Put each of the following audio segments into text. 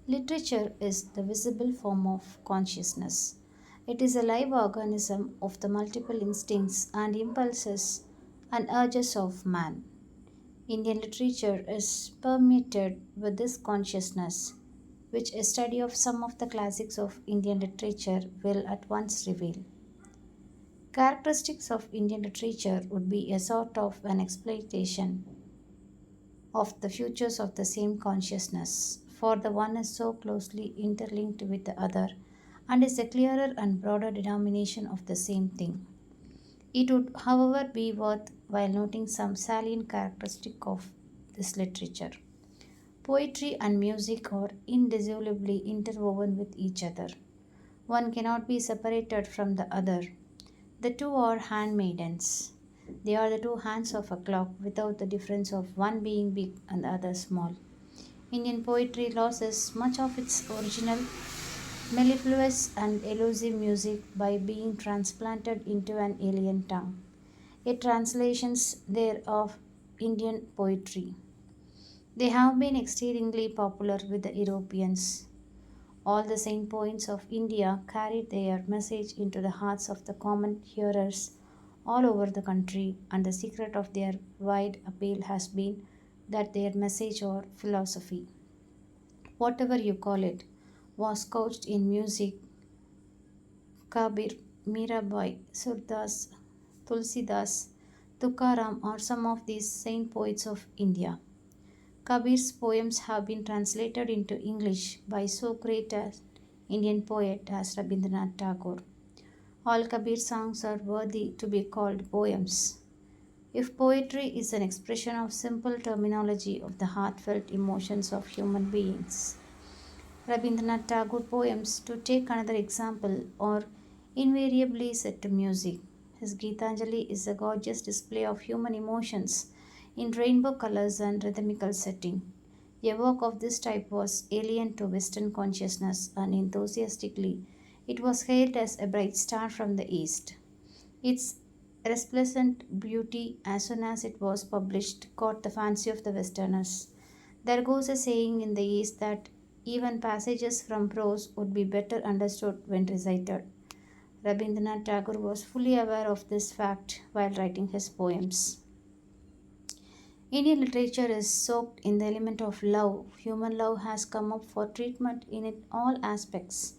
Literature is the visible form of consciousness. It is a live organism of the multiple instincts and impulses and urges of man. Indian literature is permeated with this consciousness, which a study of some of the classics of Indian literature will at once reveal. Characteristics of Indian literature would be a sort of an exploitation of the futures of the same consciousness, for the one is so closely interlinked with the other and is a clearer and broader denomination of the same thing. It would, however, be worth while noting some salient characteristic of this literature. Poetry and music are indissolubly interwoven with each other. One cannot be separated from the other. The two are handmaidens. They are the two hands of a clock without the difference of one being big and the other small. Indian poetry loses much of its original mellifluous and elusive music by being transplanted into an alien tongue. A translations there of Indian poetry. They have been exceedingly popular with the Europeans. All the saint poets of India carried their message into the hearts of the common hearers all over the country, and the secret of their wide appeal has been that their message or philosophy, whatever you call it, was couched in music. Kabir, Mirabai, Surdas, Tulsidas, Tukaram are some of these saint poets of India. Kabir's poems have been translated into English by so great an Indian poet as Rabindranath Tagore. All Kabir's songs are worthy to be called poems. If poetry is an expression of simple terminology of the heartfelt emotions of human beings, Rabindranath Tagore poems, to take another example, are invariably set to music. His Gitanjali is a gorgeous display of human emotions in rainbow colors and rhythmical setting. A work of this type was alien to Western consciousness, and enthusiastically it was hailed as a bright star from the East. Its resplendent beauty, as soon as it was published, caught the fancy of the Westerners. There goes a saying in the East that even passages from prose would be better understood when recited. Rabindranath Tagore was fully aware of this fact while writing his poems. Indian literature is soaked in the element of love. Human love has come up for treatment in all aspects.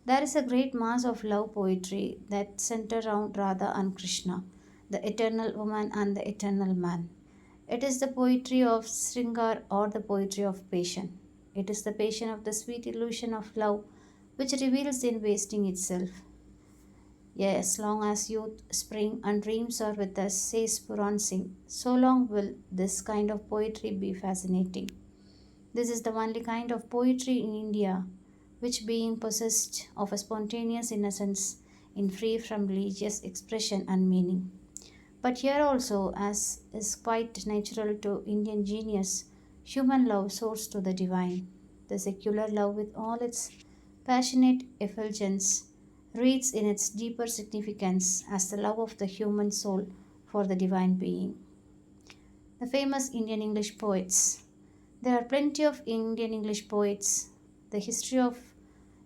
There is a great mass of love poetry that centers around Radha and Krishna, the eternal woman and the eternal man. It is the poetry of Sringar or the poetry of passion. It is the passion of the sweet illusion of love which reveals in wasting itself. Yes, long as youth, spring, and dreams are with us, says Puran Singh, so long will this kind of poetry be fascinating. This is the only kind of poetry in India which, being possessed of a spontaneous innocence, in free from religious expression and meaning. But here also, as is quite natural to Indian genius, human love soars to the divine. The secular love, with all its passionate effulgence, reads in its deeper significance as the love of the human soul for the divine being. The famous Indian English poets. There are plenty of Indian English poets. The history of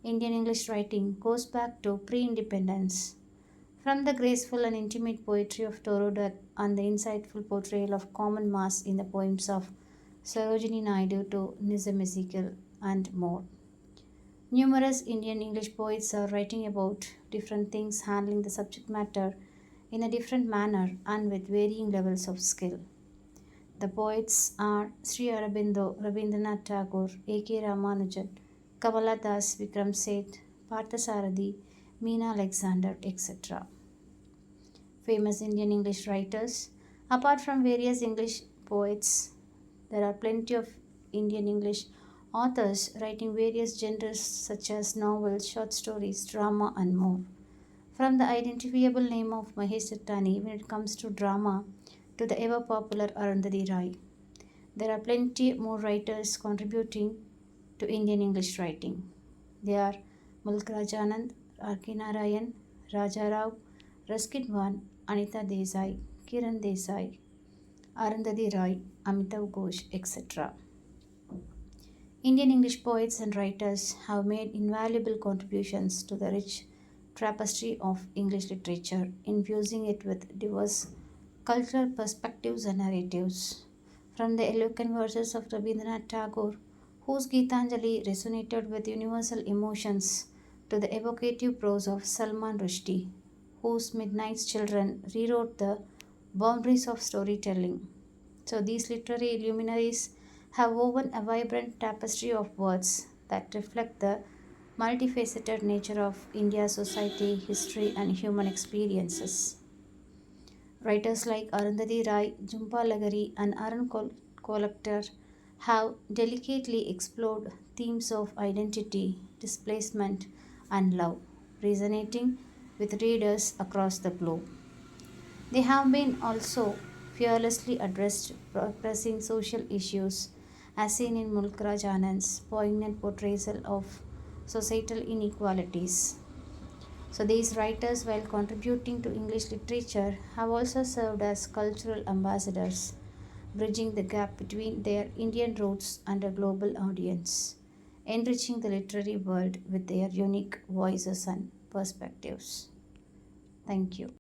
Indian English writing goes back to pre independence. From the graceful and intimate poetry of Toroduck and the insightful portrayal of common mass in the poems of Sarojini Naidu to Nizam Ezekiel and more. Numerous Indian English poets are writing about different things, handling the subject matter in a different manner and with varying levels of skill. The poets are Sri Aurobindo, Rabindranath Tagore, A.K. Ramanujan, Kamala Das, Vikram Seth, Parthasarathi, Meena Alexander, etc. Famous Indian English writers. Apart from various English poets, there are plenty of Indian English authors writing various genres such as novels, short stories, drama, and more. From the identifiable name of Mahesh Chattani when it comes to drama to the ever popular Arundhati Rai, there are plenty more writers contributing to Indian English writing. They are Mulk Rajanand, R.K.Narayan, Raja Rao, Ruskin One, Anita Desai, Kiran Desai, Arundhati Roy, Amitav Ghosh, etc. Indian English poets and writers have made invaluable contributions to the rich tapestry of English literature, infusing it with diverse cultural perspectives and narratives. From the eloquent verses of Rabindranath Tagore, whose Gitanjali resonated with universal emotions, to the evocative prose of Salman Rushdie, whose Midnight's Children rewrote the boundaries of storytelling. So these literary luminaries have woven a vibrant tapestry of words that reflect the multifaceted nature of India's society, history, and human experiences. Writers like Arundhati Rai, Jhumpa Lagari, and Kolaktar have delicately explored themes of identity, displacement, and love, resonating with readers across the globe. They have been also fearlessly addressed pressing social issues, as seen in Mulkraj Anand's poignant portrayal of societal inequalities. So, these writers, while contributing to English literature, have also served as cultural ambassadors, bridging the gap between their Indian roots and a global audience, enriching the literary world with their unique voices and perspectives. Thank you.